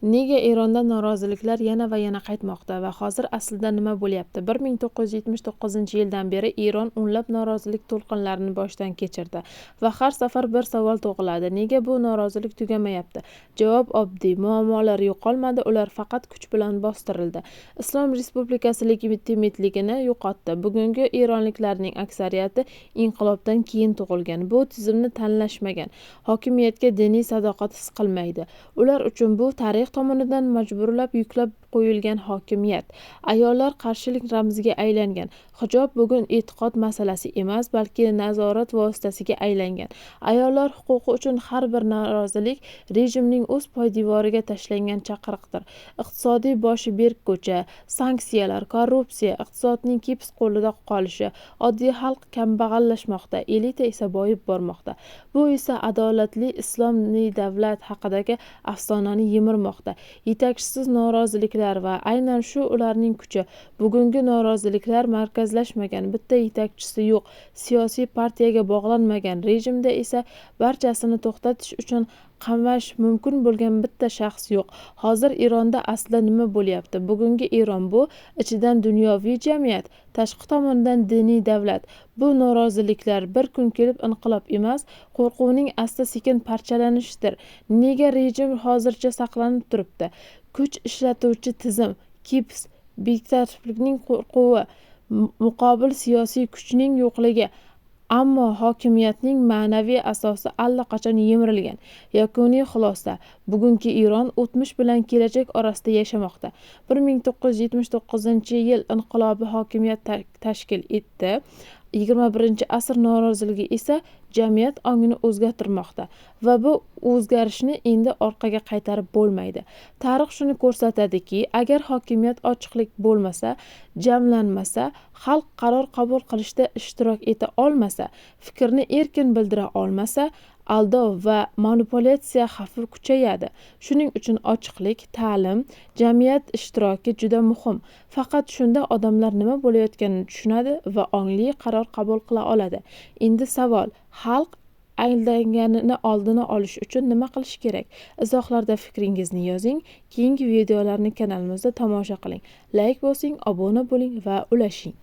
Nega Eronda noroziliklar yana va yana qaytmoqda va hozir aslida nima bo'lyapti? 1979-yildan beri Eron o'nlab norozilik to'lqinlarini boshdan kechirdi va har safar bir savol tug'iladi: nega bu norozilik tugamayapti? Javob oddiy: muammolar yo'qolmadi, ular faqat kuch bilan bostirildi. Islom Respublikasi legitimligini yo'qotdi. Bugungi eronliklarning aksariyati inqilobdan keyin tug'ilgan, bu tizimni tanlashmagan, hokimiyatga diniy sadoqat his qilmaydi. Ular uchun bu tarix tomonidan majburlab yuklab qo'yilgan hokimiyat. Ayollar qarshilik ramziga aylangan. Hijob bugun e'tiqod masalasi emas, balki nazorat vositasiga aylangan. Ayollar huquqi uchun har bir norozilik rejimning o'z poydevoriga tashlangan chaqiriqdir. Iqtisodiy boshi berk ko'cha, sanksiyalar, korrupsiya, iqtisodning kipis qo'lida qolishi, oddiy xalq kambag'allashmoqda, elita esa boyib bormoqda. Bu esa adolatli islomiy davlat haqidagi afsonani yemirmoqda. Yetakchisiz noroziliklar va aynan shu ularning kuchi. Bugungi noroziliklar markazlashmagan, bitta yetakchisi yo'q, siyosiy partiyaga bog'lanmagan, rejimda esa barchasini to'xtatish uchun qamash mumkin bo'lgan bitta shaxs yo'q. Hozir Eronda aslida nima bo'lyapti? Bugungi Eron bu ichidan dunyoviy jamiyat, tashqi tomondan diniy davlat. Bu noroziliklar bir kun kelib inqilob emas, qo'rquvning asta-sekin parchalanishidir. Nega rejim hozircha saqlanib turibdi? Kuch ishlatuvchi tizim, kipis, diktatorlikning qo'rquvi, muqobil siyosiy kuchning yo'qligi. Ammo hokimiyatning ma'naviy asosi allaqachon yemirilgan. Yakuniy xulosa: bugungi Eron o'tmish bilan kelajak orasida yashamoqda. 1979-yil inqilobiy hokimiyat tashkil etdi. 21-asr noroziligi esa jamiyat ongini o'zgartirmoqda va bu o'zgarishni endi orqaga qaytarib bo'lmaydi. Tarix shuni ko'rsatadiki, agar hokimiyat ochiqlik bo'lmasa, jamlanmasa, xalq qaror qabul qilishda ishtirok eta olmasa, fikrni erkin bildira olmasa, aldov va manipulyatsiya xavfi kuchayadi. Shuning uchun ochiqlik, ta'lim, jamiyat ishtiroki juda muhim. Faqat shunda odamlar nima bo'layotganini tushunadi va ongli qaror qabul qila oladi. Endi savol: xalq aldanganini oldini olish uchun nima qilish kerak? Izohlarda fikringizni yozing. Keyingi videolarni kanalimizda tomosha qiling. Layk bosing, obuna bo'ling va ulashing.